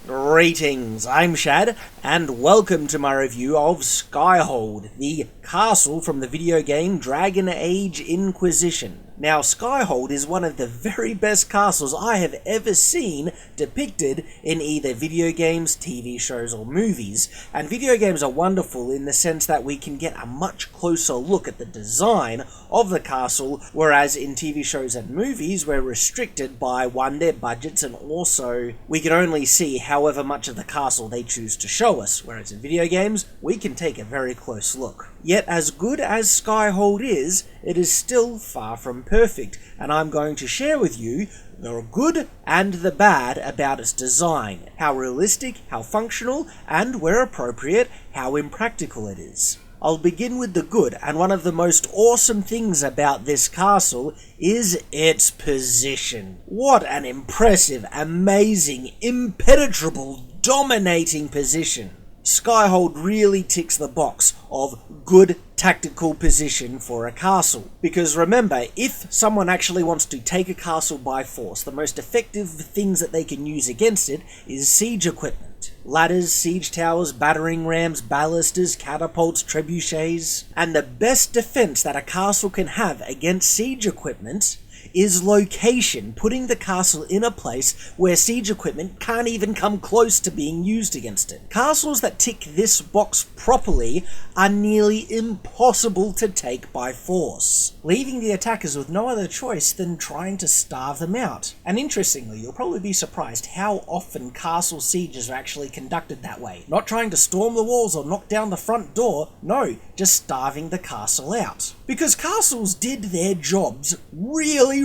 Greetings, I'm Shad, and welcome to my review of Skyhold, the castle from the video game Dragon Age Inquisition. Now, Skyhold is one of the very best castles I have ever seen depicted in either video games, TV shows, or movies. And video games are wonderful in the sense that we can get a much closer look at the design of the castle, whereas in TV shows and movies we're restricted by, one, their budgets, and also we can only see however much of the castle they choose to show us, whereas in video games we can take a very close look. Yet as good as Skyhold is, it is still far from perfect, and I'm going to share with you the good and the bad about its design, how realistic, how functional, and where appropriate, how impractical it is. I'll begin with the good, and one of the most awesome things about this castle is its position. What an impressive, amazing, impenetrable, dominating position. Skyhold really ticks the box of good tactical position for a castle. Because remember, if someone actually wants to take a castle by force, the most effective things that they can use against it is siege equipment. Ladders, siege towers, battering rams, ballistas, catapults, trebuchets. And the best defense that a castle can have against siege equipment is location, putting the castle in a place where siege equipment can't even come close to being used against it. Castles that tick this box properly are nearly impossible to take by force, leaving the attackers with no other choice than trying to starve them out. And interestingly, you'll probably be surprised how often castle sieges are actually conducted that way. Not trying to storm the walls or knock down the front door, no, just starving the castle out. Because castles did their jobs really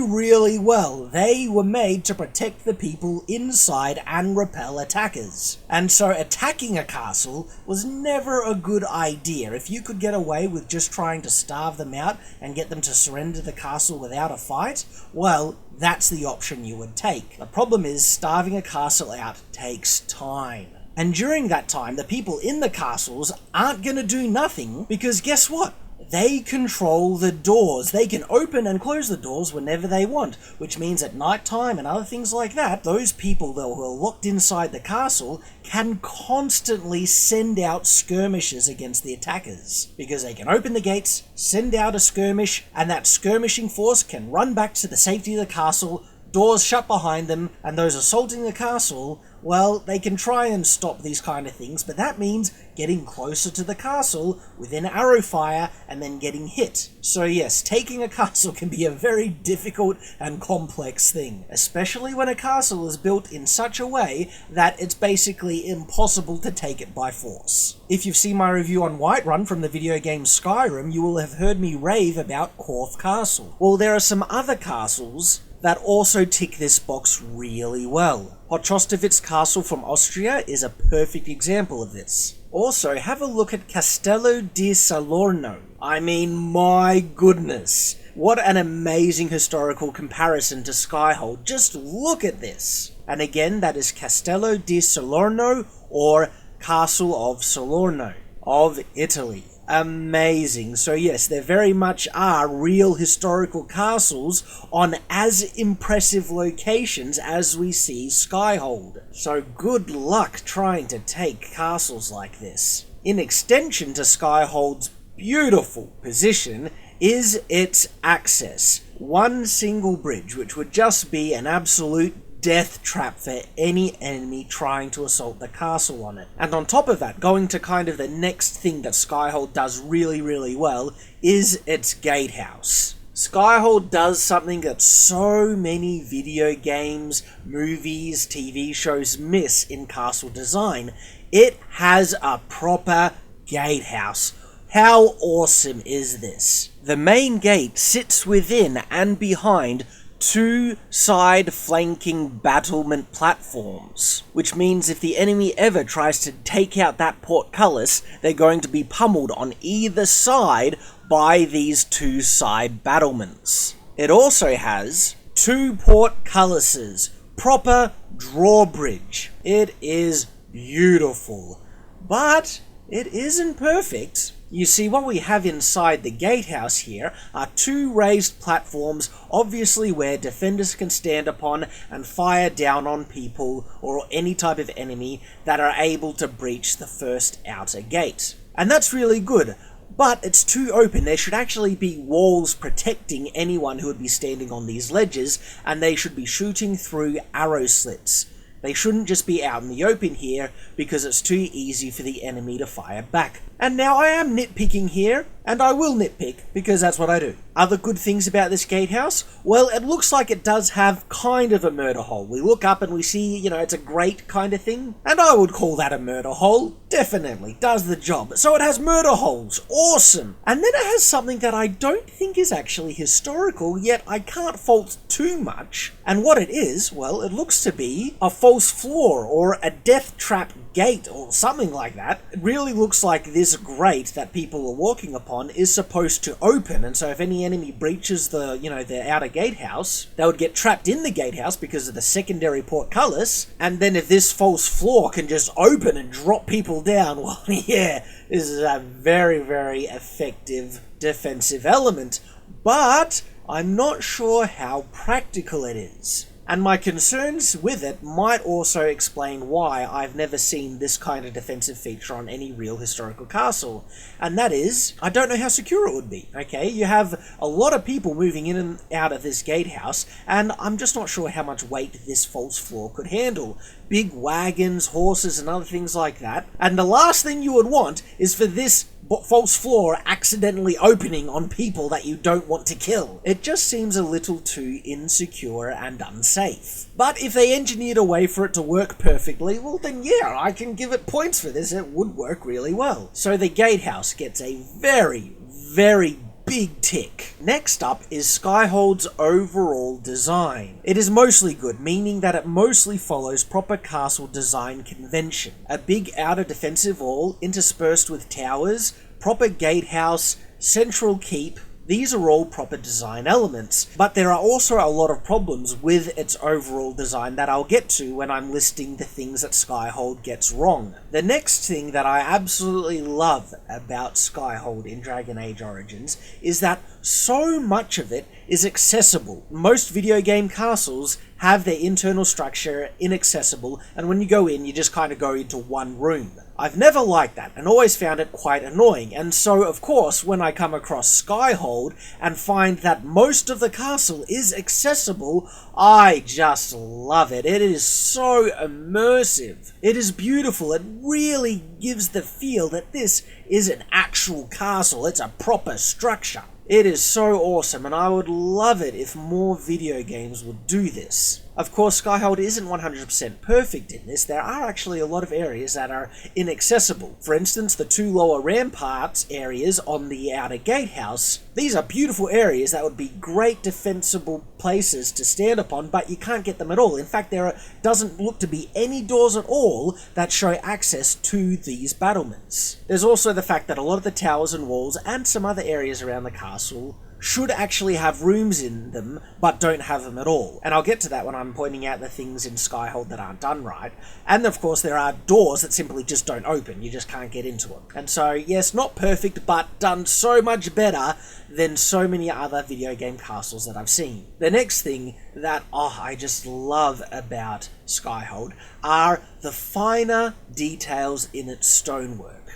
well. They were made to protect the people inside and repel attackers. And so attacking a castle was never a good idea. If you could get away with just trying to starve them out and get them to surrender the castle without a fight, well, that's the option you would take. The problem is starving a castle out takes time. And during that time, the people in the castles aren't going to do nothing because guess what? They control the doors. They can open and close the doors whenever they want, which means at night time and other things like that, those people that were locked inside the castle can constantly send out skirmishes against the attackers. Because they can open the gates, send out a skirmish, and that skirmishing force can run back to the safety of the castle, doors shut behind them, and those assaulting the castle, well, they can try and stop these kind of things, but that means getting closer to the castle within arrow fire and then getting hit. So yes, taking a castle can be a very difficult and complex thing, especially when a castle is built in such a way that it's basically impossible to take it by force. If you've seen my review on Whiterun from the video game Skyrim, you will have heard me rave about Corfe Castle. Well, there are some other castles that also tick this box really well. Hochostovitz Castle from Austria is a perfect example of this. Also, have a look at Castello di Salorno. I mean, my goodness. What an amazing historical comparison to Skyhold. Just look at this. And again, that is Castello di Salorno, or Castle of Salorno, of Italy. Amazing. So yes, there very much are real historical castles on as impressive locations as we see Skyhold. So good luck trying to take castles like this. In extension to Skyhold's beautiful position is its access. One single bridge, which would just be an absolute death trap for any enemy trying to assault the castle on it. And on top of that, going to kind of the next thing that Skyhold does really well is its gatehouse. Skyhold does something that so many video games, movies, TV shows miss in castle design. It has a proper gatehouse. How awesome is this? The main gate sits within and behind two side flanking battlement platforms, which means if the enemy ever tries to take out that portcullis, they're going to be pummeled on either side by these two side battlements. It also has two portcullises, proper drawbridge. It is beautiful, but it isn't perfect. You see, what we have inside the gatehouse here are two raised platforms, obviously where defenders can stand upon and fire down on people or any type of enemy that are able to breach the first outer gate. And that's really good, but it's too open. There should actually be walls protecting anyone who would be standing on these ledges, and they should be shooting through arrow slits. They shouldn't just be out in the open here, because it's too easy for the enemy to fire back. And now I am nitpicking here, and I will nitpick, because that's what I do. Other good things about this gatehouse? Well, it looks like it does have kind of a murder hole. We look up and we see, it's a grate kind of thing, and I would call that a murder hole. Definitely, does the job. So it has murder holes. Awesome! And then it has something that I don't think is actually historical, yet I can't fault too much. And what it is, well, it looks to be a false floor, or a death trap gate, or something like that. It really looks like this grate that people are walking upon is supposed to open, and so if any enemy breaches the outer gatehouse, they would get trapped in the gatehouse because of the secondary portcullis, and then if this false floor can just open and drop people down, well, yeah, this is a very, very effective defensive element, but I'm not sure how practical it is. And my concerns with it might also explain why I've never seen this kind of defensive feature on any real historical castle. And that is, I don't know how secure it would be, okay? You have a lot of people moving in and out of this gatehouse, and I'm just not sure how much weight this false floor could handle. Big wagons, horses, and other things like that. And the last thing you would want is for this false floor accidentally opening on people that you don't want to kill. It just seems a little too insecure and unsafe. But if they engineered a way for it to work perfectly, well then yeah, I can give it points for this. It would work really well. So the gatehouse gets a very, very big tick. Next up is Skyhold's overall design. It is mostly good, meaning that it mostly follows proper castle design convention. A big outer defensive wall interspersed with towers, proper gatehouse, central keep. These are all proper design elements, but there are also a lot of problems with its overall design that I'll get to when I'm listing the things that Skyhold gets wrong. The next thing that I absolutely love about Skyhold in Dragon Age Origins is that so much of it is accessible. Most video game castles have their internal structure inaccessible, and when you go in, you just kind of go into one room. I've never liked that, and always found it quite annoying, and so of course when I come across Skyhold and find that most of the castle is accessible, I just love it. It is so immersive. It is beautiful. It really gives the feel that this is an actual castle. It's a proper structure. It is so awesome, and I would love it if more video games would do this. Of course, Skyhold isn't 100% perfect in this. There are actually a lot of areas that are inaccessible. For instance, the two lower ramparts areas on the outer gatehouse. These are beautiful areas that would be great defensible places to stand upon, but you can't get them at all. In fact, there doesn't look to be any doors at all that show access to these battlements. There's also the fact that a lot of the towers and walls and some other areas around the castle should actually have rooms in them, but don't have them at all. And I'll get to that when I'm pointing out the things in Skyhold that aren't done right. And of course there are doors that simply just don't open, you just can't get into them. And so yes, not perfect, but done so much better than so many other video game castles that I've seen. The next thing that I just love about Skyhold are the finer details in its stonework.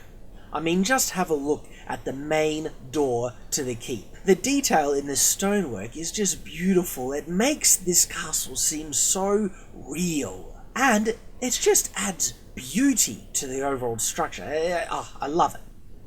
I mean, just have a look at the main door to the keep. The detail in this stonework is just beautiful. It makes this castle seem so real, and it just adds beauty to the overall structure. I love it.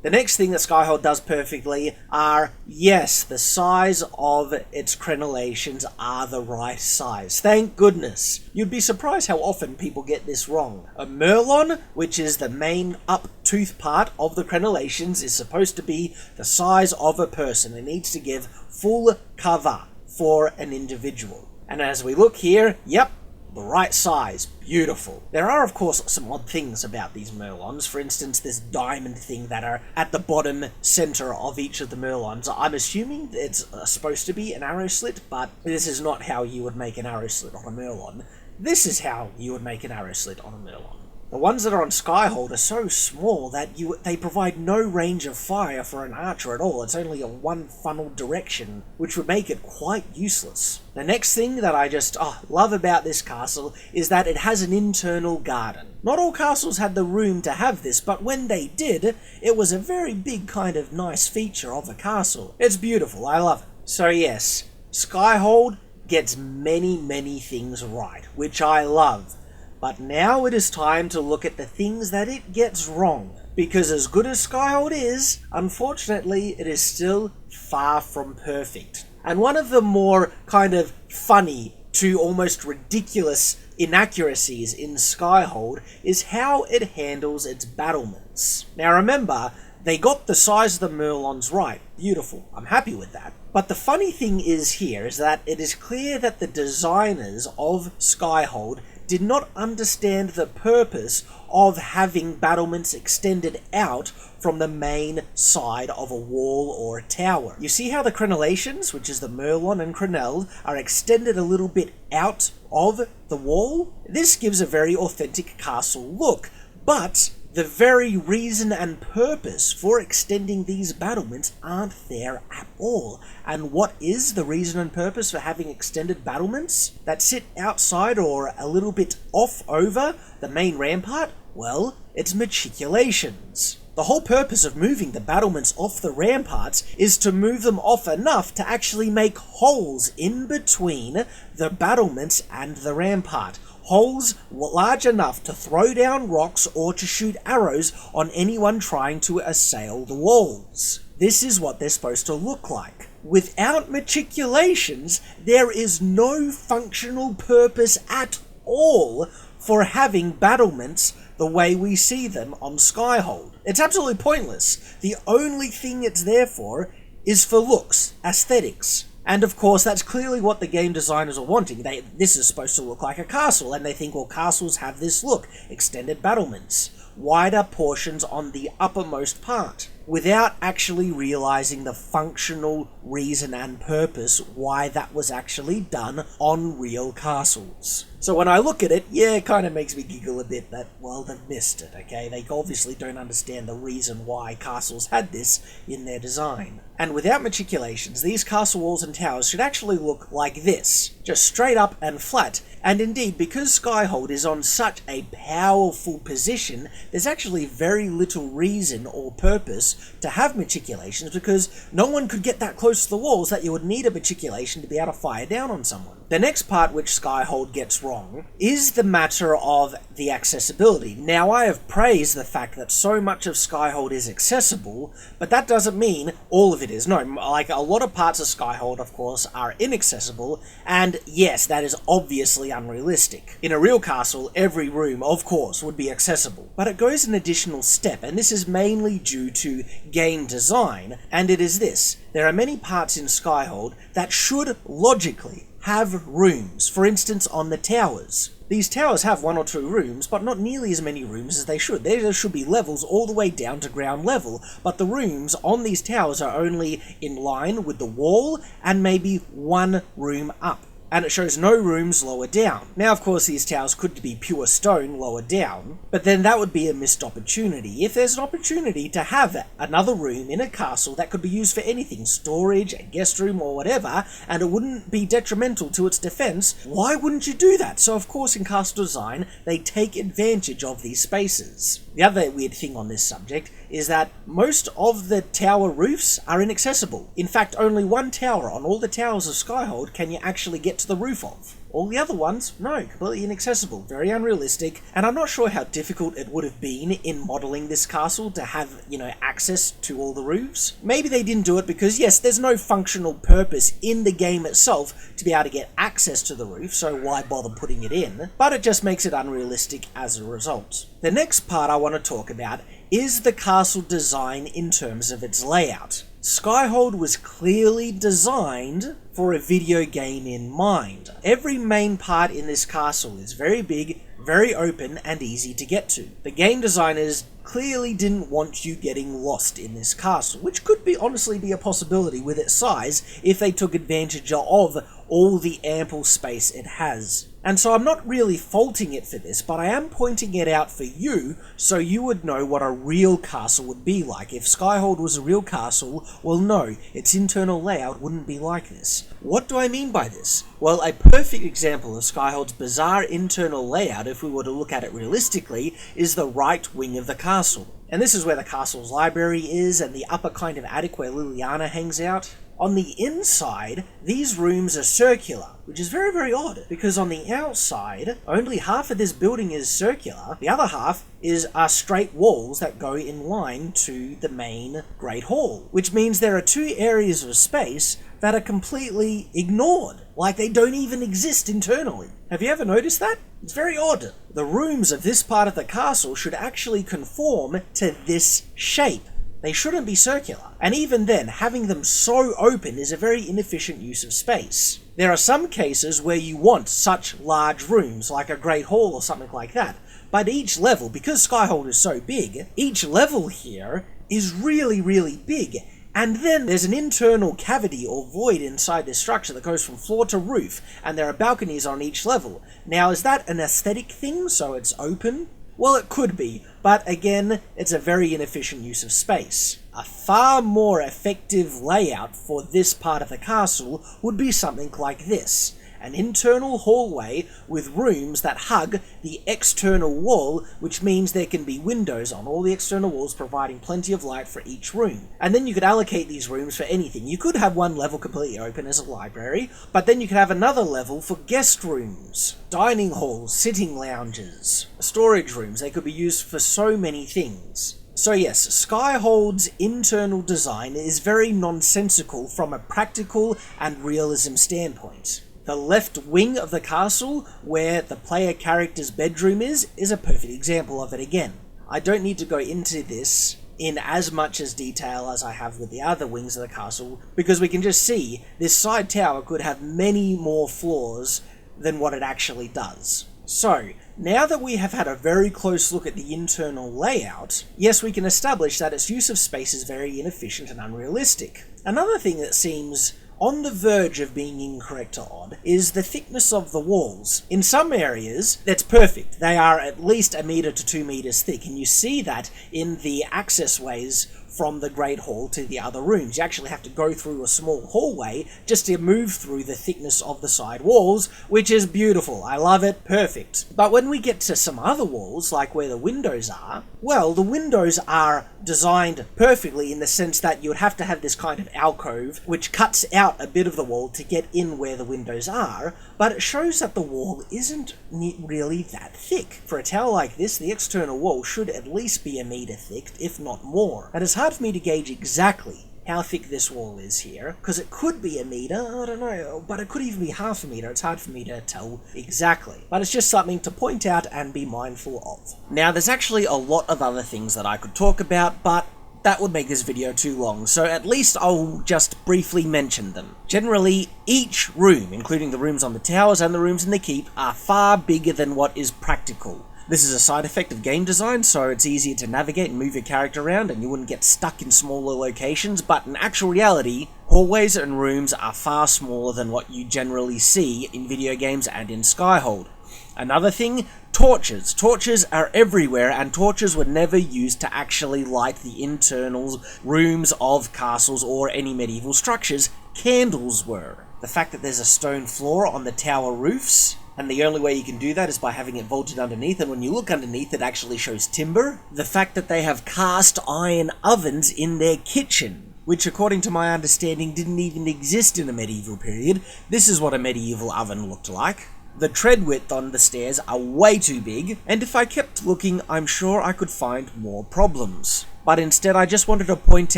The next thing that Skyhold does perfectly are, yes, the size of its crenellations are the right size. Thank goodness. You'd be surprised how often people get this wrong. A merlon, which is the main up tooth part of the crenellations, is supposed to be the size of a person. It needs to give full cover for an individual. And as we look here, yep, the right size. Beautiful. There are, of course, some odd things about these merlons. For instance, this diamond thing that are at the bottom center of each of the merlons. I'm assuming it's supposed to be an arrow slit, but this is not how you would make an arrow slit on a merlon. This is how you would make an arrow slit on a merlon. The ones that are on Skyhold are so small that they provide no range of fire for an archer at all. It's only a one funneled direction, which would make it quite useless. The next thing that I just love about this castle is that it has an internal garden. Not all castles had the room to have this, but when they did, it was a very big kind of nice feature of a castle. It's beautiful, I love it. So yes, Skyhold gets many things right, which I love. But now it is time to look at the things that it gets wrong. Because as good as Skyhold is, unfortunately, it is still far from perfect. And one of the more kind of funny to almost ridiculous inaccuracies in Skyhold is how it handles its battlements. Now remember, they got the size of the Merlons right. Beautiful. I'm happy with that. But the funny thing is that it is clear that the designers of Skyhold did not understand the purpose of having battlements extended out from the main side of a wall or a tower. You see how the crenellations, which is the Merlon and Crenelle, are extended a little bit out of the wall? This gives a very authentic castle look, but the very reason and purpose for extending these battlements aren't there at all. And what is the reason and purpose for having extended battlements that sit outside or a little bit off over the main rampart? Well, it's matriculations. The whole purpose of moving the battlements off the ramparts is to move them off enough to actually make holes in between the battlements and the rampart. Holes large enough to throw down rocks or to shoot arrows on anyone trying to assail the walls. This is what they're supposed to look like. Without matriculations, there is no functional purpose at all for having battlements the way we see them on Skyhold. It's absolutely pointless. The only thing it's there for is for looks, aesthetics. And of course, that's clearly what the game designers are wanting. This is supposed to look like a castle, and they think, well, castles have this look. Extended battlements, wider portions on the uppermost part, without actually realizing the functional reason and purpose why that was actually done on real castles. So when I look at it, yeah, it kind of makes me giggle a bit that, well, they've missed it, okay? They obviously don't understand the reason why castles had this in their design. And without matriculations, these castle walls and towers should actually look like this, just straight up and flat. And indeed, because Skyhold is on such a powerful position, there's actually very little reason or purpose to have matriculations, because no one could get that close to the walls that you would need a matriculation to be able to fire down on someone. The next part which Skyhold gets wrong is the matter of the accessibility. Now, I have praised the fact that so much of Skyhold is accessible, but that doesn't mean all of it is. No, like a lot of parts of Skyhold, of course, are inaccessible, and yes, that is obviously unrealistic. In a real castle, every room, of course, would be accessible. But it goes an additional step, and this is mainly due to game design, and it is this. There are many parts in Skyhold that should logically have rooms, for instance on the towers. These towers have one or two rooms, but not nearly as many rooms as they should. There should be levels all the way down to ground level, but the rooms on these towers are only in line with the wall and maybe one room up. And it shows no rooms lower down. Now, of course, these towers could be pure stone lower down, but then that would be a missed opportunity. If there's an opportunity to have another room in a castle that could be used for anything, storage, a guest room, or whatever, and it wouldn't be detrimental to its defense, why wouldn't you do that? So, of course, in castle design, they take advantage of these spaces. The other weird thing on this subject is that most of the tower roofs are inaccessible. In fact, only one tower on all the towers of Skyhold can you actually get to the roof of. All the other ones, no, completely inaccessible, very unrealistic, and I'm not sure how difficult it would have been in modelling this castle to have, access to all the roofs. Maybe they didn't do it because, yes, there's no functional purpose in the game itself to be able to get access to the roof, so why bother putting it in? But it just makes it unrealistic as a result. The next part I want to talk about is the castle design in terms of its layout. Skyhold was clearly designed for a video game in mind. Every main part in this castle is very big, very open, and easy to get to. The game designers clearly didn't want you getting lost in this castle, which could honestly be a possibility with its size if they took advantage of all the ample space it has. And so I'm not really faulting it for this, but I am pointing it out for you so you would know what a real castle would be like. If Skyhold was a real castle, well no, its internal layout wouldn't be like this. What do I mean by this? Well, a perfect example of Skyhold's bizarre internal layout, if we were to look at it realistically, is the right wing of the castle. And this is where the castle's library is, and the upper kind of attic where Liliana hangs out. On the inside, these rooms are circular, which is very, very odd, because on the outside, only half of this building is circular, the other half are straight walls that go in line to the main Great Hall, which means there are two areas of space that are completely ignored, like they don't even exist internally. Have you ever noticed that? It's very odd. The rooms of this part of the castle should actually conform to this shape. They shouldn't be circular, and even then, having them so open is a very inefficient use of space. There are some cases where you want such large rooms, like a Great Hall or something like that, but each level, because Skyhold is so big, each level here is really, really big, and then there's an internal cavity or void inside this structure that goes from floor to roof, and there are balconies on each level. Now, is that an aesthetic thing, so it's open? Well, it could be, but again, it's a very inefficient use of space. A far more effective layout for this part of the castle would be something like this. An internal hallway with rooms that hug the external wall, which means there can be windows on all the external walls providing plenty of light for each room. And then you could allocate these rooms for anything. You could have one level completely open as a library, but then you could have another level for guest rooms, dining halls, sitting lounges, storage rooms. They could be used for so many things. So yes, Skyhold's internal design is very nonsensical from a practical and realism standpoint. The left wing of the castle, where the player character's bedroom is a perfect example of it again. I don't need to go into this in as much as detail as I have with the other wings of the castle, because we can just see this side tower could have many more floors than what it actually does. So, now that we have had a very close look at the internal layout, yes, we can establish that its use of space is very inefficient and unrealistic. Another thing that seems on the verge of being incorrect or odd is the thickness of the walls. In some areas, that's perfect. They are at least 1 meter to 2 meters thick, and you see that in the access ways from the Great Hall to the other rooms. You actually have to go through a small hallway just to move through the thickness of the side walls, which is beautiful. I love it. Perfect. But when we get to some other walls, like where the windows are, well, the windows are designed perfectly in the sense that you would have to have this kind of alcove which cuts out a bit of the wall to get in where the windows are, but it shows that the wall isn't really that thick. For a tower like this, the external wall should at least be 1 meter thick, if not more. And it's hard for me to gauge exactly how thick this wall is here, because it could be 1 meter, I don't know, but it could even be half a meter. It's hard for me to tell exactly, but it's just something to point out and be mindful of. Now, there's actually a lot of other things that I could talk about, but that would make this video too long, so at least I'll just briefly mention them. Generally, each room, including the rooms on the towers and the rooms in the keep, are far bigger than what is practical. This is a side effect of game design, so it's easier to navigate and move your character around and you wouldn't get stuck in smaller locations, but in actual reality, hallways and rooms are far smaller than what you generally see in video games and in Skyhold. Another thing, torches. Torches are everywhere, and torches were never used to actually light the internal rooms of castles or any medieval structures. Candles were. The fact that there's a stone floor on the tower roofs, and the only way you can do that is by having it vaulted underneath, and when you look underneath it actually shows timber. The fact that they have cast iron ovens in their kitchen, which according to my understanding didn't even exist in a medieval period. This is what a medieval oven looked like. The tread width on the stairs are way too big, and if I kept looking, I'm sure I could find more problems. But instead, I just wanted to point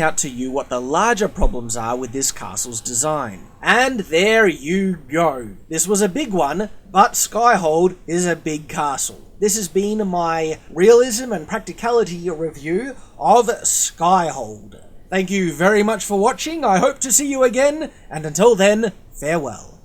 out to you what the larger problems are with this castle's design. And there you go. This was a big one, but Skyhold is a big castle. This has been my realism and practicality review of Skyhold. Thank you very much for watching. I hope to see you again, and until then, farewell.